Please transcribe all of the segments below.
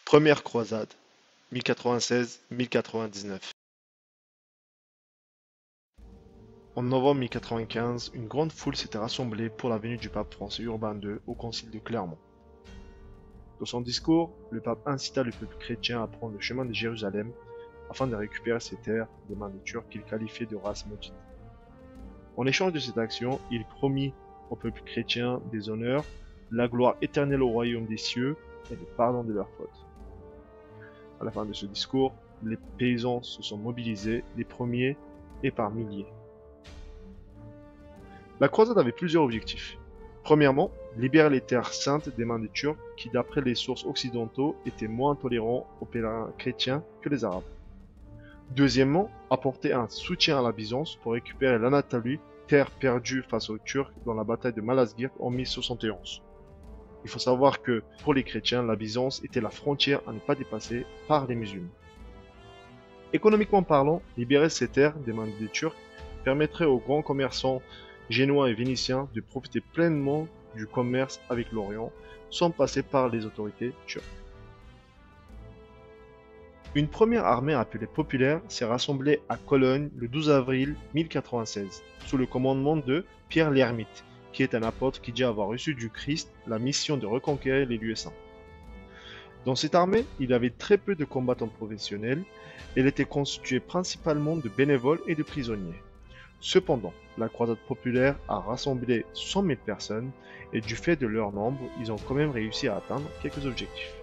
Première croisade, 1096-1099. En novembre 1095, une grande foule s'était rassemblée pour la venue du pape François Urbain II au concile de Clermont. Dans son discours, le pape incita le peuple chrétien à prendre le chemin de Jérusalem afin de récupérer ses terres des mains des Turcs qu'il qualifiait de race maudite. En échange de cette action, il promit au peuple chrétien des honneurs, la gloire éternelle au royaume des cieux et le pardon de leurs fautes. À la fin de ce discours, les paysans se sont mobilisés, les premiers et par milliers. La croisade avait plusieurs objectifs. Premièrement, libérer les terres saintes des mains des Turcs qui, d'après les sources occidentaux, étaient moins tolérants aux pèlerins chrétiens que les Arabes. Deuxièmement, apporter un soutien à la Byzance pour récupérer l'Anatolie, terre perdue face aux Turcs dans la bataille de Malazgirt en 1071. Il faut savoir que, pour les chrétiens, la Byzance était la frontière à ne pas dépasser par les musulmans. Économiquement parlant, libérer ces terres des mains des Turcs permettrait aux grands commerçants génois et vénitiens de profiter pleinement du commerce avec l'Orient sans passer par les autorités turques. Une première armée appelée populaire s'est rassemblée à Cologne le 12 avril 1096 sous le commandement de Pierre l'Ermite, qui est un apôtre qui dit avoir reçu du Christ la mission de reconquérir les lieux saints. Dans cette armée, il y avait très peu de combattants professionnels, elle était constituée principalement de bénévoles et de prisonniers. Cependant, la croisade populaire a rassemblé 100 000 personnes et du fait de leur nombre, ils ont quand même réussi à atteindre quelques objectifs.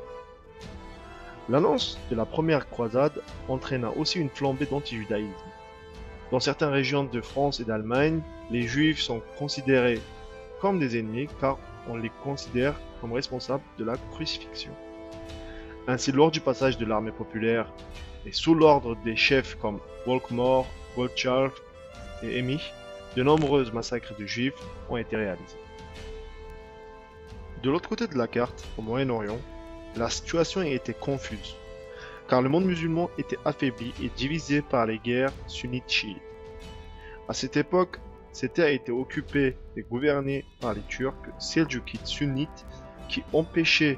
L'annonce de la première croisade entraîna aussi une flambée d'antijudaïsme. Dans certaines régions de France et d'Allemagne, les Juifs sont considérés comme des ennemis car on les considère comme responsables de la crucifixion. Ainsi, lors du passage de l'armée populaire et sous l'ordre des chefs comme Volkmar, Gottschalk et Emich, de nombreux massacres de Juifs ont été réalisés. De l'autre côté de la carte, au Moyen-Orient, la situation était confuse, car le monde musulman était affaibli et divisé par les guerres sunnites-chiites. À cette époque, ces terres étaient occupées et gouvernées par les Turcs seldjoukides sunnites qui empêchaient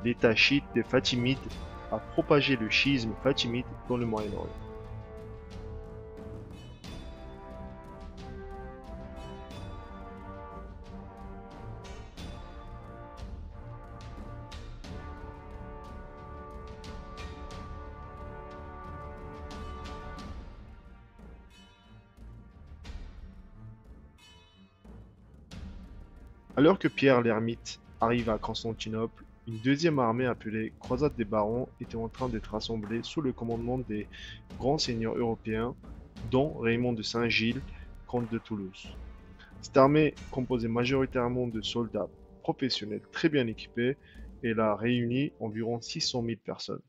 l'État chiite des Fatimides à propager le chiisme fatimide dans le Moyen-Orient. Alors que Pierre l'Ermite arrive à Constantinople, une deuxième armée appelée Croisade des Barons était en train d'être assemblée sous le commandement des grands seigneurs européens, dont Raymond de Saint-Gilles, comte de Toulouse. Cette armée, composée majoritairement de soldats professionnels très bien équipés, elle a réuni environ 600 000 personnes.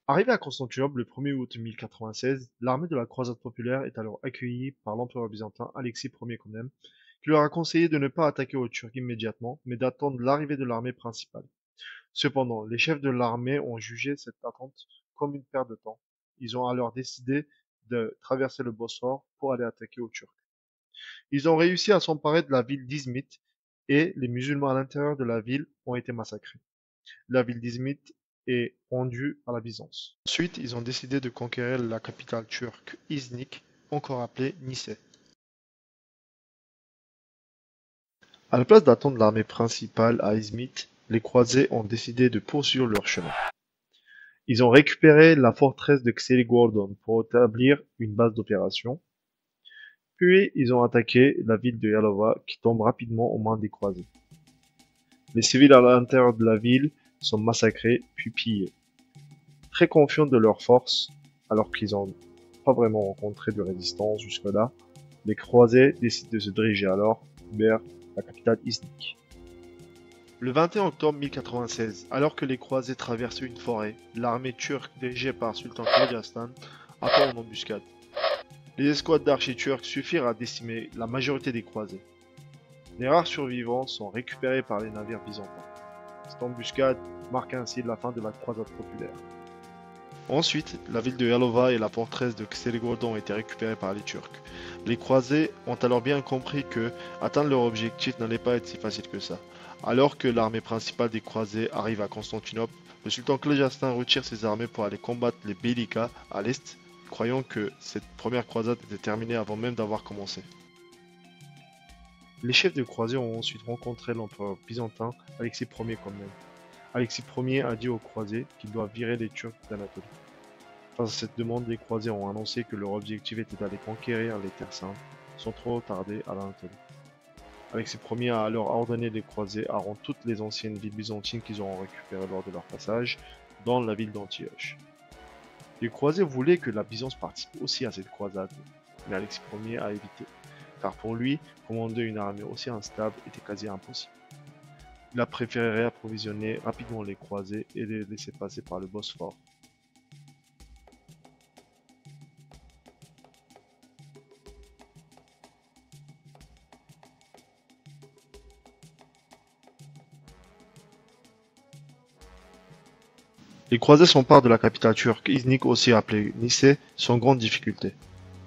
Arrivée à Constantinople le 1er août 1096, l'armée de la Croisade populaire est alors accueillie par l'empereur byzantin Alexis Ier Comnène, qui leur a conseillé de ne pas attaquer aux Turcs immédiatement, mais d'attendre l'arrivée de l'armée principale. Cependant, les chefs de l'armée ont jugé cette attente comme une perte de temps. Ils ont alors décidé de traverser le Bosphore pour aller attaquer aux Turcs. Ils ont réussi à s'emparer de la ville d'Izmit et les musulmans à l'intérieur de la ville ont été massacrés. La ville d'Izmit est rendue à la Byzance. Ensuite, ils ont décidé de conquérir la capitale turque Iznik, encore appelée Nicée. À la place d'attendre l'armée principale à Izmit, les croisés ont décidé de poursuivre leur chemin. Ils ont récupéré la forteresse de Xeli-Gordon pour établir une base d'opération. Puis ils ont attaqué la ville de Yalova qui tombe rapidement aux mains des croisés. Les civils à l'intérieur de la ville sont massacrés puis pillés. Très confiants de leur force, alors qu'ils n'ont pas vraiment rencontré de résistance jusque-là, les croisés décident de se diriger alors vers la capitale Iznik. Le 21 octobre 1096, alors que les croisés traversaient une forêt, l'armée turque dirigée par Sultan Kolyastan apparaît en embuscade. Les escouades d'archers turcs suffirent à décimer la majorité des croisés. Les rares survivants sont récupérés par les navires byzantins. Cette embuscade marque ainsi la fin de la croisade populaire. Ensuite, la ville de Yalova et la forteresse de Kseligorod ont été récupérées par les Turcs. Les croisés ont alors bien compris que atteindre leur objectif n'allait pas être si facile que ça. Alors que l'armée principale des croisés arrive à Constantinople, le sultan Clégastin retire ses armées pour aller combattre les Bélicas à l'est, croyant que cette première croisade était terminée avant même d'avoir commencé. Les chefs de croisés ont ensuite rencontré l'empereur byzantin Alexis Ier quand même. Alexis Ier a dit aux croisés qu'ils doivent virer les Turcs d'Anatolie. Face à cette demande, les croisés ont annoncé que leur objectif était d'aller conquérir les terres saintes, sans trop tarder à l'Anatolie. Alexis Ier a alors ordonné les croisés à rendre toutes les anciennes villes byzantines qu'ils auront récupérées lors de leur passage, dans la ville d'Antioche. Les croisés voulaient que la Byzance participe aussi à cette croisade, mais Alexis Ier a évité, car pour lui, commander une armée aussi instable était quasi impossible. Il a préféré réapprovisionner rapidement les croisés et les laisser passer par le Bosphore. Les croisés s'emparent de la capitale turque, Iznik aussi appelée Nicée, sans grande difficulté.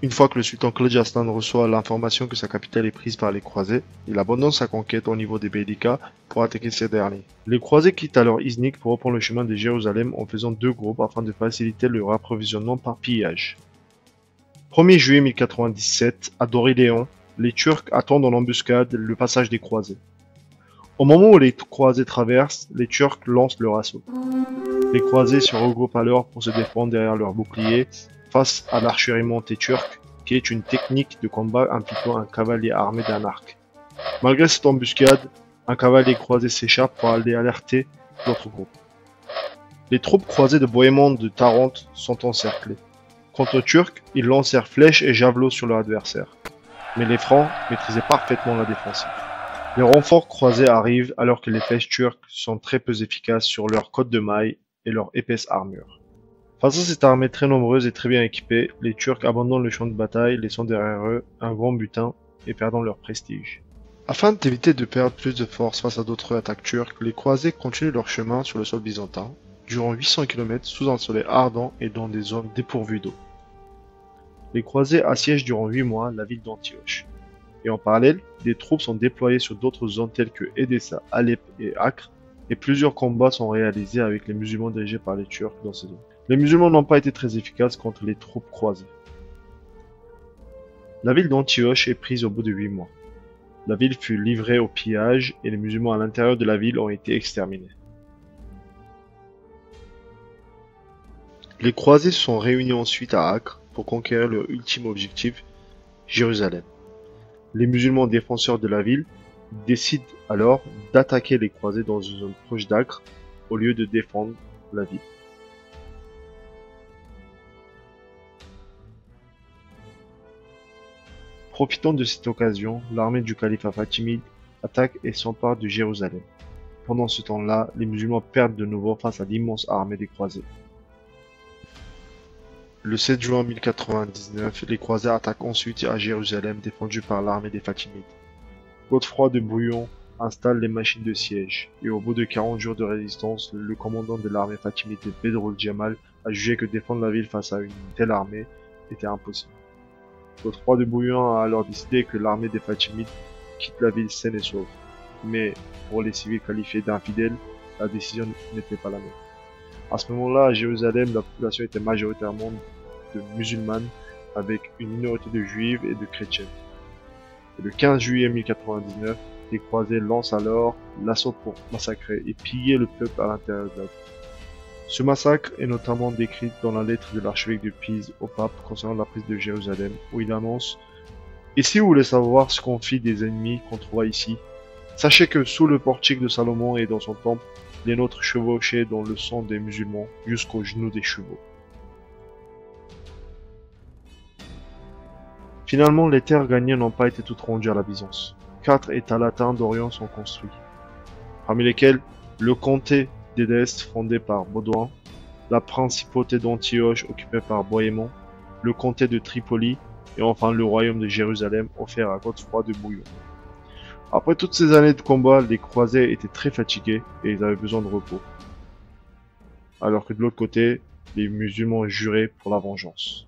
Une fois que le sultan Kılıç Arslan reçoit l'information que sa capitale est prise par les croisés, il abandonne sa conquête au niveau des Bélicas pour attaquer ces derniers. Les croisés quittent alors Iznik pour reprendre le chemin de Jérusalem en faisant deux groupes afin de faciliter leur approvisionnement par pillage. 1er juillet 1097, à Doryléon, les Turcs attendent en embuscade le passage des croisés. Au moment où les croisés traversent, les Turcs lancent leur assaut. Les croisés se regroupent alors pour se défendre derrière leurs boucliers face à l'archerie montée turque, qui est une technique de combat impliquant un cavalier armé d'un arc. Malgré cette embuscade, un cavalier croisé s'échappe pour aller alerter l'autre groupe. Les troupes croisées de Bohémond de Tarente sont encerclées. Quant aux Turcs, ils lancèrent flèches et javelots sur leur adversaire. Mais les Francs maîtrisaient parfaitement la défensive. Les renforts croisés arrivent alors que les flèches turques sont très peu efficaces sur leurs côtes de mailles et leur épaisse armure. Face à cette armée très nombreuse et très bien équipée, les Turcs abandonnent le champ de bataille, laissant derrière eux un grand butin et perdant leur prestige. Afin d'éviter de perdre plus de force face à d'autres attaques turques, les croisés continuent leur chemin sur le sol byzantin, durant 800 km sous un soleil ardent et dans des zones dépourvues d'eau. Les croisés assiègent durant 8 mois la ville d'Antioche. Et en parallèle, des troupes sont déployées sur d'autres zones telles que Edessa, Alep et Acre, et plusieurs combats sont réalisés avec les musulmans dirigés par les Turcs dans ces zones. Les musulmans n'ont pas été très efficaces contre les troupes croisées. La ville d'Antioche est prise au bout de 8 mois. La ville fut livrée au pillage et les musulmans à l'intérieur de la ville ont été exterminés. Les croisés se sont réunis ensuite à Acre pour conquérir leur ultime objectif, Jérusalem. Les musulmans défenseurs de la ville décident alors d'attaquer les croisés dans une zone proche d'Acre au lieu de défendre la ville. Profitant de cette occasion, l'armée du califat fatimide attaque et s'empare de Jérusalem. Pendant ce temps-là, les musulmans perdent de nouveau face à l'immense armée des croisés. Le 7 juin 1099, les croisés attaquent ensuite à Jérusalem défendue par l'armée des Fatimides. Godefroy de Bouillon installe les machines de siège, et au bout de 40 jours de résistance, le commandant de l'armée fatimide Bedroul Djemal a jugé que défendre la ville face à une telle armée était impossible. Godefroy de Bouillon a alors décidé que l'armée des Fatimides quitte la ville saine et sauve. Mais pour les civils qualifiés d'infidèles, la décision n'était pas la même. À ce moment-là, à Jérusalem, la population était majoritairement de musulmanes, avec une minorité de juifs et de chrétiens. Et le 15 juillet 1099, les croisés lancent alors l'assaut pour massacrer et piller le peuple à l'intérieur de la ville. Ce massacre est notamment décrit dans la lettre de l'archevêque de Pise au pape concernant la prise de Jérusalem, où il annonce « Et si vous voulez savoir ce qu'on fit des ennemis qu'on trouva ici, sachez que sous le portique de Salomon et dans son temple, les nôtres chevauchaient dans le sang des musulmans jusqu'aux genoux des chevaux. » Finalement, les terres gagnées n'ont pas été toutes rendues à la Byzance. 4 États latins d'Orient sont construits, parmi lesquels le comté d'Édesse fondé par Baudouin, la principauté d'Antioche occupée par Bohémond, le comté de Tripoli et enfin le royaume de Jérusalem offert à Godefroy de Bouillon. Après toutes ces années de combat, les croisés étaient très fatigués et ils avaient besoin de repos. Alors que de l'autre côté, Les musulmans juraient pour la vengeance.